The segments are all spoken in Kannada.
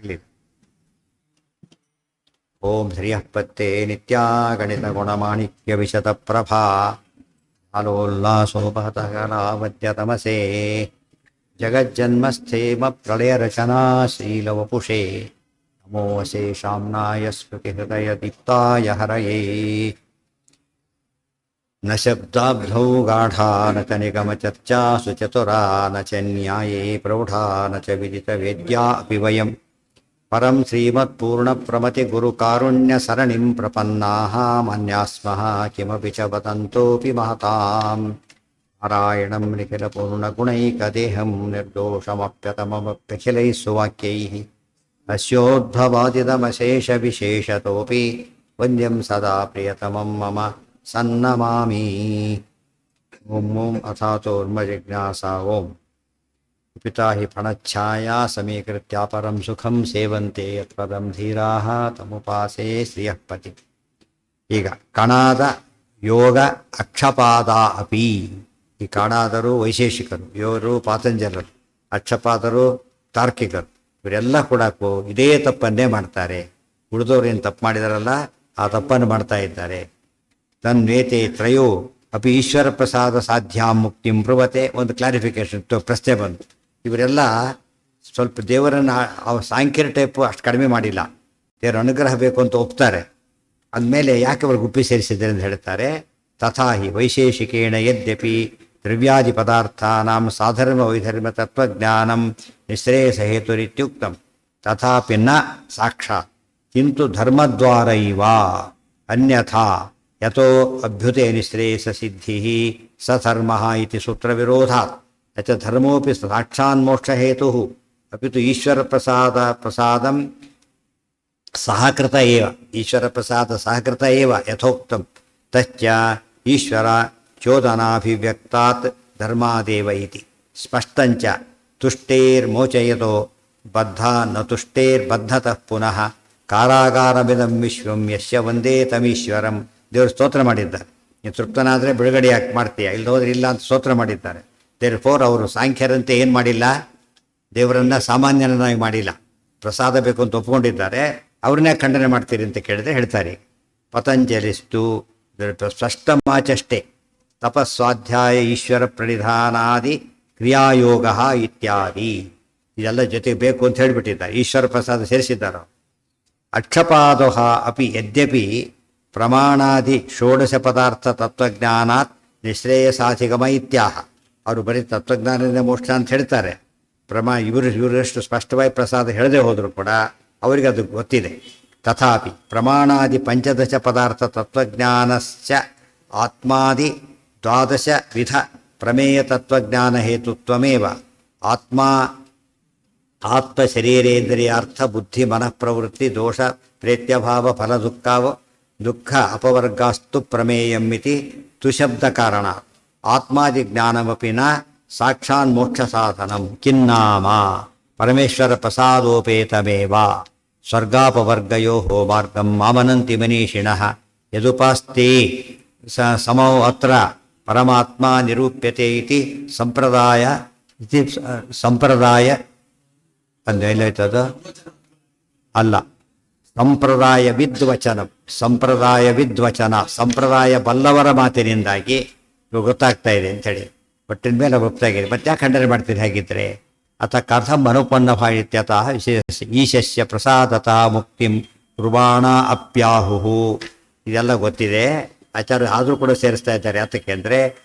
ಆಗಲಿ. ಓಂ ಶ್ರೀಯಃಪತ್ತೇ ನಿತ್ಯಾ ಗಣಿತ ಗುಣಮಾಣಿಕ್ಯ ವಿಶತ ಪ್ರಭಾ ಅಲೋಲ್ಲಾಸೋಪಹತಗಲಾವದ್ಯತಮಸೇ ಜಗಜ್ಜನ್ಮಸ್ಥೇಮ ಪ್ರಳಯ ರಚನಾ ಶ್ರೀಲವಪುಷೇ ನಮೋ ಶೇಷಾಂನಾಯ ಸ್ಮೃತಿ ಹೃದಯ ದೀಪ್ತಾಯ ಹರಯೇ. ನ ಶಬ್ದಾಬ್ಧೌ ಗಾಢಾ ನ ಚ ನಿಗಮ ಚರ್ಚಾಸು ಚತುರಾ ನ ಚ ನ್ಯಾಯೇ ಪ್ರೌಢಾ ನ ಚ ವಿದಿತ ವೇದ್ಯಾ ಅಪಿ ವಯಂ ಪರಂ ಶ್ರೀಮತ್ಪೂರ್ಣಪ್ರಮತಿ ಗುರುಕಾರುಣ್ಯಸರಣಿಂ ಪ್ರಪನ್ನಾಃ ಮನ್ಯಾಸ್ಮಃ ಕಿಮಪಿ ಚ ವದಂತೋಪಿ ಮಹತಾಂ ನಾರಾಯಣಂ ನಿಖಿಲಪೂರ್ಣಗುಣೈಕದೇಹಂ ನಿರ್ದೋಷಮಪ್ಯತಮಮಪ್ಯಖಿಲೈಃ ಸುವಾಕ್ಯೈಃ ಅಸ್ಯೋದ್ಭವಾದಿದಮಶೇಷವಿಶೇಷತೋಪಿ ವಂದ್ಯಂ ಸದಾ ಪ್ರಿಯತಮಂ ಮಮ ಸನ್ನಮಾಮಿ. ಓಂ ಓಂ ಅಥಾತೋರ್ಮಜಿಜ್ಞಾಸಾ ಓಂ ಪಿತಾ ಹಿ ಫಣಚ್ಛಾಯಾ ಸಮೀಕೃತ್ಯ ಪರಂ ಸುಖಂ ಸೇವಂತೆ ಯತ್ಪದಂ ಧೀರಾಃ ತಮುಪಾಸೇ ಶ್ರಿಯಃಪತಿ. ಈಗ ಕಣಾದ ಯೋಗ ಅಕ್ಷಪಾದ ಅಪಿ. ಈ ಕಣಾದರು ವೈಶೇಷಿಕರು, ಯೋಗರು ಪಾತಂಜಲರು, ಅಕ್ಷಪಾದರು ತಾರ್ಕಿಕರು. ಇವರೆಲ್ಲ ಕೂಡ ಇದೇ ತಪ್ಪನ್ನೇ ಮಾಡ್ತಾರೆ. ಉಳಿದವ್ರು ಏನು ತಪ್ಪು ಮಾಡಿದಾರಲ್ಲ ಆ ತಪ್ಪನ್ನು ಮಾಡ್ತಾ ಇದ್ದಾರೆ. ತನ್ವೇತೆ ತ್ರಯೋ ಅಪಿ ಈಶ್ವರ ಪ್ರಸಾದ ಸಾಧ್ಯಾಂ ಮುಕ್ತಿಂ ಬ್ರುವತೆ. ಒಂದು ಕ್ಲಾರಿಫಿಕೇಶನ್ ಪ್ರಶ್ನೆ ಬಂತು. ಇವರೆಲ್ಲ ಸ್ವಲ್ಪ ದೇವರನ್ನು ಸಾಂಖ್ಯರ ಟೈಪು ಅಷ್ಟು ಕಡಿಮೆ ಮಾಡಿಲ್ಲ, ದೇವರ ಅನುಗ್ರಹ ಬೇಕು ಅಂತ ಒಪ್ತಾರೆ. ಅಂದಮೇಲೆ ಯಾಕೆ ಅವರು ಗುಪ್ಪಿ ಸೇರಿಸಿದ್ದಾರೆ ಅಂತ ಹೇಳ್ತಾರೆ. ತಥಾಹಿ ವೈಶೇಷಿಕೇಣ ಯದ್ಯಪಿ ದ್ರವ್ಯಾದಿ ಪದಾರ್ಥಾನಾಂ ಸಾಧರ್ಮ ವೈಧರ್ಮ ತತ್ವಜ್ಞಾನಂ ನಿಶ್ರೇಯಸ ಹೇತುರಿತ್ಯುಕ್ತಂ ತಥಾಪಿ ನ ಸಾಕ್ಷಾತ್ ಕಿಂತು ಧರ್ಮದ್ವಾರೈವ ಅನ್ಯಥಾ ಯತೋ ಅಭ್ಯುತೆ ನಿಶ್ರೇಯಸ ಸಿದ್ಧಿ ಸ ಧರ್ಮ ಇತಿ ಸೂತ್ರವಿರೋಧಾತ್ ಯಚ ಧರ್ಮೋಪಿ ಸಾಕ್ಷಾನ್ಮೋಕ್ಷಹೇತು ಅಪಿತು ಈಶ್ವರ ಪ್ರಸಾದಂ ಸಹಕೃತ ಏವ. ಈಶ್ವರ ಪ್ರಸಾದ ಸಹಕೃತ ಏವ ಯಥೋಕ್ತಂ ತಚ್ಚ ಈಶ್ವರ ಚೋದನಾಭಿವ್ಯಕ್ತಾತ್ ಧರ್ಮಾದೇವ ಇತಿ ಸ್ಪಷ್ಟಂಚ ತುಷ್ಟೇರ್ಮೋಚಯತೋ ಬದ್ಧ ನ ತುಷ್ಟೇರ್ಬದ್ಧತಃ ಪುನಃ ಕಾರಾಗಾರಮಿದಂ ವಿಶ್ವಂ ಯಸ್ಯ ವಂದೇ ತಮೀಶ್ವರಂ. ದೇವರು ಸ್ತೋತ್ರ ಮಾಡಿದ್ದಾರೆ. ನೀವು ತೃಪ್ತನಾದರೆ ಬಿಡುಗಡೆ ಯಾಕೆ ಮಾಡ್ತೀಯ, ಇಲ್ಲಿ ಹೋದ್ರೆ ಇಲ್ಲ ಅಂತ ಸ್ತೋತ್ರ ಮಾಡಿದ್ದಾರೆ. ದೇರ್ಫೋರ್ ಅವರು ಸಾಂಖ್ಯರಂತೆ ಏನು ಮಾಡಿಲ್ಲ, ದೇವರನ್ನು ಸಾಮಾನ್ಯನಾಗಿ ಮಾಡಿಲ್ಲ, ಪ್ರಸಾದ ಬೇಕು ಅಂತ ಒಪ್ಕೊಂಡಿದ್ದಾರೆ. ಅವ್ರನ್ನೇ ಖಂಡನೆ ಮಾಡ್ತೀರಿ ಅಂತ ಕೇಳಿದ್ರೆ ಹೇಳ್ತಾರೆ. ಪತಂಜಲಿಸ್ತು ಸ್ಪಷ್ಟಮಾಚಷ್ಟೆ ತಪಸ್ವಾಧ್ಯಾಯ ಈಶ್ವರ ಪ್ರಣಿಧಾನಾದಿ ಕ್ರಿಯಾಯೋಗ ಇತ್ಯಾದಿ ಇದೆಲ್ಲ ಜೊತೆಗೆ ಬೇಕು ಅಂತ ಹೇಳಿಬಿಟ್ಟಿದ್ದಾರೆ. ಈಶ್ವರ ಪ್ರಸಾದ ಸೇರಿಸಿದ್ದಾರೆ. ಅಕ್ಷಪಾದೋಹ ಅಪಿ ಯದ್ಯಪಿ ಪ್ರಮಾಣಾದಿ ಷೋಡಶ ಪದಾರ್ಥ ತತ್ವಜ್ಞಾನಾತ್ ನಿಶ್ರೇಯಸಾಧಿಗಮ ಇತ್ಯಾಹ. ಅವರು ಬರೀ ತತ್ವಜ್ಞಾನದಿಂದ ಮೋಕ್ಷ ಅಂತ ಹೇಳ್ತಾರೆ. ಇವರಷ್ಟು ಸ್ಪಷ್ಟವಾಗಿ ಪ್ರಸಾದ ಹೇಳದೆ ಹೋದರೂ ಕೂಡ ಅವರಿಗೆ ಅದು ಗೊತ್ತಿದೆ. ತಥಾಪಿ ಪ್ರಮಾಣಾದಿ ಪಂಚದಶ ಪದಾರ್ಥ ತತ್ವಜ್ಞಾನಶ್ಚ ಆತ್ಮಾದಿ ದ್ವಾದಶ ವಿಧ ಪ್ರಮೇಯ ತತ್ವಜ್ಞಾನ ಹೇತುತ್ವಮೇವ ಆತ್ಮಶರೀರೇಂದ್ರಿಯಾರ್ಥ ಬುದ್ಧಿ ಮನಃಪ್ರವೃತ್ತಿ ದೋಷ ಪ್ರೇತ್ಯಭಾವ ಫಲ ದುಃಖ ಅಪವರ್ಗಾಸ್ತು ಪ್ರಮೇಯಂ ಇತಿ ತುಶಬ್ದ ಕಾರಣ ಆತ್ಮಾದಿ ಜ್ಞಾನಮಪಿ ನ ಸಾಕ್ಷಾನ್ ಮೋಕ್ಷ ಸಾಧನಂ ಕಿನ್ನಾಮ ಪರಮೇಶ್ವರ ಪ್ರಸಾದೋಪೇತಮೇವ ಸ್ವರ್ಗಾಪವರ್ಗಯೋ ಮಾರ್ಗಂ ಮಾಮನಂತಿ ಮನೀಷಿಣಃ ಯದುಪಾಸ್ತೆ ಸಮೋ ಅತ್ರ ಪರಮಾತ್ಮ ನಿರೂಪ್ಯತೆ ಇತಿ ಸಂಪ್ರದಾಯ ಅಂದೇನಾಯ್ತದ ಅಲ್ಲ, ಸಂಪ್ರದಾಯ ವಿದ್ವಚನ ಸಂಪ್ರದಾಯ ಬಲ್ಲವರ ಮಾತಿನಿಂದಾಗಿ ಗೊತ್ತಾಗ್ತಾ ಇದೆ ಅಂಥೇಳಿ ಒಟ್ಟಿನ ಮೇಲೆ ಗೊತ್ತಾಗಿದೆ. ಮತ್ತೆ ಯಾಕೆ ಖಂಡನೆ ಮಾಡ್ತೀರಿ ಹಾಗಿದ್ರೆ? ಅಥ ಕಥಂ ಅನುಪನ್ನ ಭಾಯಿತ್ಯತಃ ಈಶಸ್ಯ ಪ್ರಸಾದತಃ ಮುಕ್ತಿಂ ರುವಾಣ ಅಪ್ಯಾಹು. ಇದೆಲ್ಲ ಗೊತ್ತಿದೆ ಆಚಾರ್ಯ, ಆದರೂ ಕೂಡ ಸೇರಿಸ್ತಾ ಇದ್ದಾರೆ. ಯಾತಕ್ಕೆ ಅಂದರೆ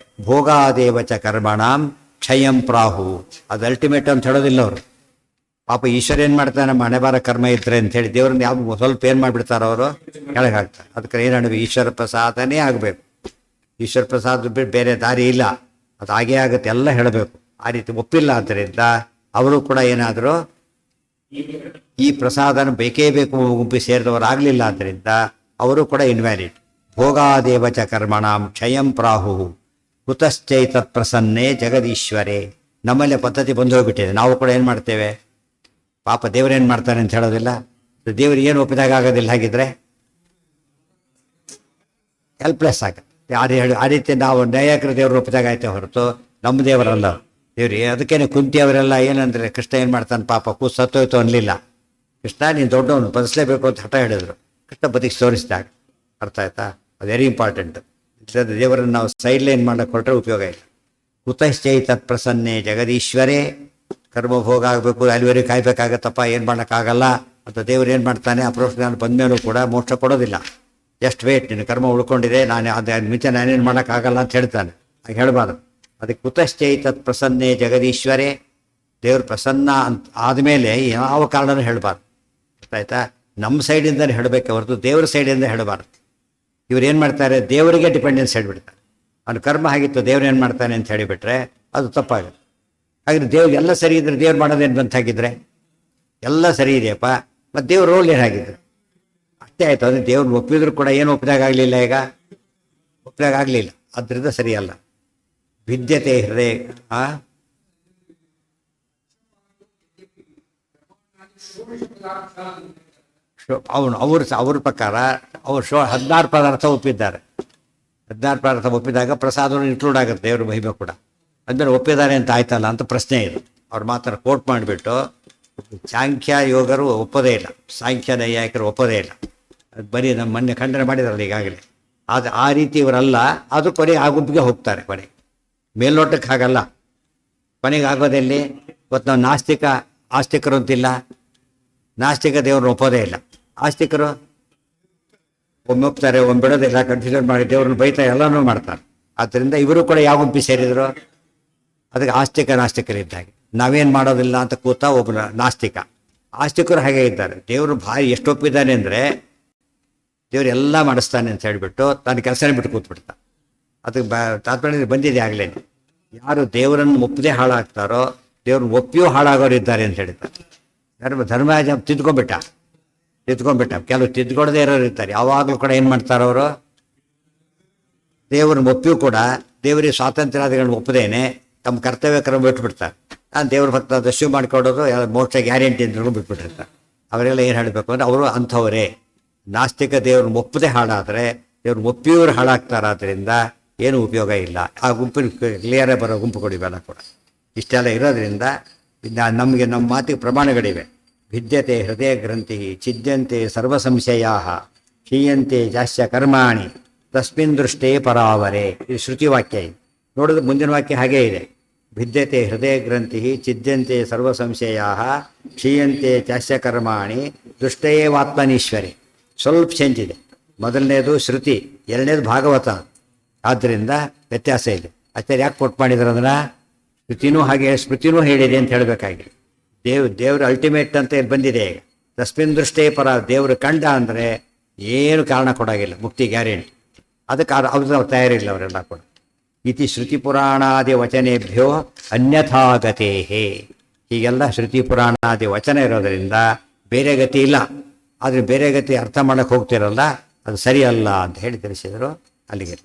ಭೋಗಾದೇವಚ ಕರ್ಮಣಾಂ ಕ್ಷಯಂ ಪ್ರಾಹು. ಅದು ಅಲ್ಟಿಮೇಟ್ ಅಂತ ಹೇಳೋದಿಲ್ಲ ಅವರು. ಪಾಪ ಈಶ್ವರ ಏನು ಮಾಡ್ತಾನೆ, ನಮ್ಮ ಹಣೆಬಾರ ಕರ್ಮ ಇದ್ರೆ ಅಂಥೇಳಿ ದೇವ್ರನ್ನ ಯಾವ ಸ್ವಲ್ಪ ಏನು ಮಾಡಿಬಿಡ್ತಾರೆ ಅವರು, ಕೆಳಗೆ ಹಾಕ್ತಾರೆ. ಅದಕ್ಕೆ ಏನು ಈಶ್ವರ ಪ್ರಸಾದನೇ ಆಗಬೇಕು. ಈಶ್ವರ ಪ್ರಸಾದ ಬಿಟ್ಟು ಬೇರೆ ದಾರಿ ಇಲ್ಲ, ಅದು ಹಾಗೇ ಆಗುತ್ತೆ ಎಲ್ಲ ಹೇಳಬೇಕು. ಆ ರೀತಿ ಒಪ್ಪಿಲ್ಲ ಆದ್ದರಿಂದ ಅವರು ಕೂಡ ಏನಾದರೂ ಈ ಪ್ರಸಾದನ ಬೇಕೇ ಬೇಕು ಗುಂಪಿ ಸೇರಿದವರಾಗಲಿಲ್ಲ ಆದ್ದರಿಂದ ಅವರು ಕೂಡ ಇನ್ವ್ಯಾಲಿಡ್. ಭೋಗಾದೇವಚ ಕರ್ಮಣಾಂ ಕ್ಷಯಂ ಪ್ರಾಹು ಕುತಶ್ಚೈತತ್ ಪ್ರಸನ್ನೇ ಜಗದೀಶ್ವರೇ. ನಮ್ಮಲ್ಲೇ ಪದ್ಧತಿ ಬಂದು ಹೋಗ್ಬಿಟ್ಟಿದೆ. ನಾವು ಕೂಡ ಏನು ಮಾಡ್ತೇವೆ, ಪಾಪ ದೇವರೇನು ಮಾಡ್ತಾನೆ ಅಂತ ಹೇಳೋದಿಲ್ಲ. ದೇವರು ಏನು ಒಪ್ಪಿದಾಗ ಆಗೋದಿಲ್ಲ. ಹಾಗಿದ್ರೆ ಹೆಲ್ಪ್ಲೆಸ್ ಆಗುತ್ತೆ. ಆ ರೀತಿ ನಾವು ನ್ಯಾಯಕರ ದೇವರು ಒಪ್ಪಿದಾಗ ಆಯ್ತೆ ಹೊರತು ನಮ್ಮ ದೇವರಲ್ಲ. ದೇವ್ರಿ ಅದಕ್ಕೇನೆ ಕುಂತಿ ಅವರೆಲ್ಲ ಏನಂದರೆ ಕೃಷ್ಣ ಏನು ಮಾಡ್ತಾನೆ ಪಾಪ ಸತ್ತೋಯ್ತು ಅನ್ನಲಿಲ್ಲ. ಕೃಷ್ಣ ನೀನು ದೊಡ್ಡವನು ಬದಲಿಸಲೇಬೇಕು ಅಂತ ಹಠ ಹೇಳಿದ್ರು. ಕೃಷ್ಣ ಬದುಕಿ ತೋರಿಸಿದಾಗ ಅರ್ಥ ಆಯ್ತಾ? ಅದು ವೆರಿ ಇಂಪಾರ್ಟೆಂಟ್. ದೇವರನ್ನು ನಾವು ಸೈಡ್ ಲೈನ್ ಮಾಡೋಕ್ಕೆ ಹೊರಟ್ರೆ ಉಪಯೋಗ ಇಲ್ಲ. ಕುತಶ್ಚೈ ತತ್ ಪ್ರಸನ್ನೆ ಜಗದೀಶ್ವರೇ. ಕರ್ಮಭೋಗ ಆಗಬೇಕು, ಅಲ್ಲಿವರೆಗೆ ಕಾಯ್ಬೇಕಾಗತ್ತಪ್ಪ, ಏನು ಮಾಡೋಕ್ಕಾಗಲ್ಲ ಅಂತ ದೇವರು ಏನು ಮಾಡ್ತಾನೆ, ಅಪ್ರೋಕ್ಷ ಬಂದಮೇಲೂ ಕೂಡ ಮೋಕ್ಷ ಕೊಡೋದಿಲ್ಲ. ಎಷ್ಟು ವೇಟ್, ನಿನ್ನ ಕರ್ಮ ಉಳ್ಕೊಂಡಿದೆ, ನಾನು ಅದು ಮಿಂಚೆ ನಾನೇನು ಮಾಡೋಕ್ಕಾಗಲ್ಲ ಅಂತ ಹೇಳ್ತಾನೆ. ಹಾಗೆ ಹೇಳಬಾರ್ದು. ಅದಕ್ಕೆ ಕುತಶ್ಚೈ ತತ್ ಪ್ರಸನ್ನೆ ಜಗದೀಶ್ವರೇ. ದೇವ್ರು ಪ್ರಸನ್ನ ಅಂತ ಆದಮೇಲೆ ಯಾವ ಕಾರಣನೂ ಹೇಳಬಾರ್ದು. ಗೊತ್ತಾಯ್ತಾ? ನಮ್ಮ ಸೈಡಿಂದಲೇ ಹೇಳಬೇಕೆ ಹೊರತು ದೇವ್ರ ಸೈಡಿಂದ ಹೇಳಬಾರ್ದು. ಇವ್ರು ಏನು ಮಾಡ್ತಾರೆ, ದೇವರಿಗೆ ಡಿಪೆಂಡೆನ್ಸ್ ಹೇಳಿಬಿಡ್ತಾರೆ. ಅವ್ನು ಕರ್ಮ ಆಗಿತ್ತು, ದೇವ್ರು ಏನು ಮಾಡ್ತಾನೆ ಅಂತ ಹೇಳಿಬಿಟ್ರೆ ಅದು ತಪ್ಪಾಗುತ್ತೆ. ಹಾಗೆ ದೇವ್ರು ಎಲ್ಲ ಸರಿ ಇದ್ರೆ ದೇವ್ರು ಮಾಡೋದೇನು ಬಂತಾಗಿದ್ರೆ ಎಲ್ಲ ಸರಿ ಇದೆಯಪ್ಪ, ಮತ್ತು ದೇವ್ರ ರೋಲ್ ಏನಾಗಿದ್ರು ಅಷ್ಟೇ ಆಯಿತು. ಅಂದರೆ ದೇವ್ರನ್ನ ಒಪ್ಪಿದ್ರು ಕೂಡ ಏನು ಒಪ್ಪಿದಾಗ ಆಗಲಿಲ್ಲ, ಈಗ ಒಪ್ಪಿದಾಗ ಆಗಲಿಲ್ಲ, ಅದರಿಂದ ಸರಿಯಲ್ಲ. ವಿದ್ಯತೆ ಹೃದಯ ಅವ್ರ ಪ್ರಕಾರ ಅವರು 16 ಪದಾರ್ಥ ಒಪ್ಪಿದ್ದಾರೆ. 16 ಪದಾರ್ಥ ಒಪ್ಪಿದಾಗ ಪ್ರಸಾದವನ್ನು ಇನ್ಕ್ಲೂಡ್ ಆಗುತ್ತೆ, ದೇವ್ರ ಮಹಿಮೆ ಕೂಡ. ಅಂದರೆ ಒಪ್ಪಿದ್ದಾರೆ ಅಂತ ಆಯ್ತಲ್ಲ ಅಂತ ಪ್ರಶ್ನೆ ಇದು. ಅವ್ರ ಮಾತನ್ನು ಕೋಟ್ ಮಾಡಿಬಿಟ್ಟು ಸಾಂಖ್ಯ ಯೋಗರು ಒಪ್ಪೋದೇ ಇಲ್ಲ, ಸಾಂಖ್ಯ ನೈಯಾಯಿಕರು ಒಪ್ಪೋದೇ ಇಲ್ಲ. ಅದು ಬರೀ ನಮ್ಮ ಮೊನ್ನೆ ಖಂಡನೆ ಮಾಡಿದಾರಲ್ಲ ಈಗಾಗಲೇ. ಅದು ಆ ರೀತಿ ಇವರಲ್ಲ. ಅದು ಕೊನೆಗೆ ಆ ಗುಂಪಿಗೆ ಹೋಗ್ತಾರೆ. ಕೊನೆಗೆ ಮೇಲ್ನೋಟಕ್ಕೆ ಹಾಗಲ್ಲ, ಕೊನೆಗೆ ಆಗೋದೆಲ್ಲಿ ಇವತ್ತು ನಾವು ಆಸ್ತಿಕರು ಅಂತಿಲ್ಲ. ನಾಸ್ತಿಕ ದೇವ್ರನ್ನ ಒಪ್ಪೋದೇ ಇಲ್ಲ. ಆಸ್ತಿಕರು ಒಮ್ಮೆ ಒಪ್ತಾರೆ, ಒಮ್ಮೆ ಬಿಡೋದಿಲ್ಲ, ಕನ್ಫ್ಯೂಷನ್ ಮಾಡಿ ದೇವ್ರನ್ನ ಬೈತಾರೆ, ಎಲ್ಲನೂ ಮಾಡ್ತಾರೆ. ಆದ್ದರಿಂದ ಇವರು ಕೂಡ ಯಾವ ಗುಂಪಿ ಸೇರಿದ್ರು, ಅದಕ್ಕೆ ನಾಸ್ತಿಕರಿದ್ದಾಗೆ. ನಾವೇನು ಮಾಡೋದಿಲ್ಲ ಅಂತ ಕೂತ ಒಬ್ಬ ನಾಸ್ತಿಕ. ಆಸ್ತಿಕರು ಹಾಗೆ ಇದ್ದಾರೆ. ದೇವರು ಭಾರಿ ಎಷ್ಟು ಒಪ್ಪಿದ್ದಾನೆ ಅಂದರೆ ದೇವ್ರು ಎಲ್ಲ ಮಾಡಿಸ್ತಾನೆ ಅಂತ ಹೇಳಿಬಿಟ್ಟು ತನ್ನ ಕೆಲಸನೇ ಬಿಟ್ಟು ಕೂತ್ಬಿಡ್ತಾನೆ. ಅದಕ್ಕೆ ತಾತ್ಪರ್ಯ ಬಂದಿದೆ ಆಗಲೇ. ಯಾರು ದೇವರನ್ನು ಒಪ್ಪದೇ ಹಾಳಾಗ್ತಾರೋ ದೇವ್ರನ್ನ ಒಪ್ಪಿಯೂ ಹಾಳಾಗೋರಿದ್ದಾರೆ ಅಂತ ಹೇಳ್ತಾರೆ. ಧರ್ಮರಾಜ ತಿದ್ಕೊಂಡ್ಬಿಟ್ಟ. ಕೆಲವು ತಿದ್ಕೊಡದೇ ಇರೋರು ಇರ್ತಾರೆ. ಯಾವಾಗಲೂ ಕೂಡ ಏನು ಮಾಡ್ತಾರೆ ಅವರು, ದೇವ್ರನ್ನ ಒಪ್ಪಿಯೂ ಕೂಡ ದೇವರಿಗೆ ಸ್ವಾತಂತ್ರ್ಯಾದಿಗಳನ್ನ ಒಪ್ಪದೇನೆ ತಮ್ಮ ಕರ್ತವ್ಯ ಕ್ರಮ ಬಿಟ್ಬಿಡ್ತಾರೆ. ನಾನು ದೇವ್ರ ಭಕ್ತ ದಸ್ಯು ಮಾಡಿಕೊಡೋದು ಮೋಕ್ಷ ಗ್ಯಾರಂಟಿ ಅಂತ ಬಿಟ್ಬಿಟ್ಟಿರ್ತಾರೆ. ಅವರೆಲ್ಲ ಏನು ಹೇಳಬೇಕು ಅಂದರೆ ಅವರು ಅಂಥವರೇ. ನಾಸ್ತಿಕ ದೇವ್ರನ್ನ ಒಪ್ಪದೆ ಹಾಳಾದರೆ ದೇವ್ರನ್ನ ಒಪ್ಪಿಯವರು ಹಾಳಾಗ್ತಾರಾದ್ರಿಂದ ಏನೂ ಉಪಯೋಗ ಇಲ್ಲ. ಆ ಗುಂಪಿನ ಕ್ಲಿಯರೇ ಬರೋ ಗುಂಪು ಕೊಡಿವೆಲ್ಲ ಕೂಡ. ಇಷ್ಟೆಲ್ಲ ಇರೋದ್ರಿಂದ ನಮಗೆ ನಮ್ಮ ಮಾತಿಗೆ ಪ್ರಮಾಣಗಳಿವೆ. ಭಿದ್ಯತೆ ಹೃದಯ ಗ್ರಂಥಿ ಛಿದ್ಯಂತೆ ಸರ್ವ ಸಂಶಯಾ ಕ್ಷೀಯಂತೆ ಜಾಸ್ಯ ಕರ್ಮಾಣಿ ತಸ್ಮಿನ್ ದೃಷ್ಟೇ ಪರಾವರೆ. ಇದು ಶ್ರುತಿವಾಕ್ಯ. ಇದು ನೋಡಿದ್ರೆ ಮುಂದಿನ ವಾಕ್ಯ ಹಾಗೇ ಇದೆ. ಭಿದ್ಯತೆ ಹೃದಯ ಗ್ರಂಥಿ ಛಿದ್ಯಂತೆ ಸರ್ವ ಸಂಶಯಾ ಕ್ಷೀಯಂತೆ ಜಾಸ್ಯ ಕರ್ಮಾಣಿ ದೃಷ್ಟೇವಾತ್ಮನೀಶ್ವರಿ. ಸ್ವಲ್ಪ ಚೇಂಜ್ ಇದೆ. ಮೊದಲನೇದು ಶ್ರುತಿ, ಎರಡನೇದು ಭಾಗವತ. ಆದ್ದರಿಂದ ವ್ಯತ್ಯಾಸ ಇದೆ. ಆಚಾರ್ಯ ಯಾಕೆ ಕೊಟ್ಟು ಮಾಡಿದ್ರು ಅದನ್ನು? ಶ್ರುತಿನೂ ಹಾಗೆ ಸ್ಮೃತಿನೂ ಹೇಳಿದೆ ಅಂತ ಹೇಳಬೇಕಾಗಿ. ದೇವ್ರ ಅಲ್ಟಿಮೇಟ್ ಅಂತ ಇಲ್ಲಿ ಬಂದಿದೆ. ಈಗ ತಸ್ಮಿನ್ ದೃಷ್ಟೇ ಪರ, ದೇವರು ಕಂಡ ಅಂದರೆ ಏನು ಕಾರಣ ಕೊಡಾಗಿಲ್ಲ, ಮುಕ್ತಿ ಗ್ಯಾರಂಟಿ. ಅದಕ್ಕೆ ಅವ್ರದ್ದು ತಯಾರಿಲ್ಲ ಅವರೆಲ್ಲ ಕೂಡ. ಇತಿ ಶ್ರುತಿ ಪುರಾಣಾದಿ ವಚನೇಭ್ಯೋ ಅನ್ಯಥಾಗತೇ. ಹೀಗೆಲ್ಲ ಶ್ರುತಿ ಪುರಾಣಾದಿ ವಚನ ಇರೋದರಿಂದ ಬೇರೆ ಗತಿ ಇಲ್ಲ. ಆದರೆ ಬೇರೆ ಗತಿ ಅರ್ಥ ಮಾಡೋಕ್ಕೆ ಹೋಗ್ತಿರಲ್ಲ, ಅದು ಸರಿಯಲ್ಲ ಅಂತ ಹೇಳಿ ತಿಳಿಸಿದರು. ಅಲ್ಲಿಗೆ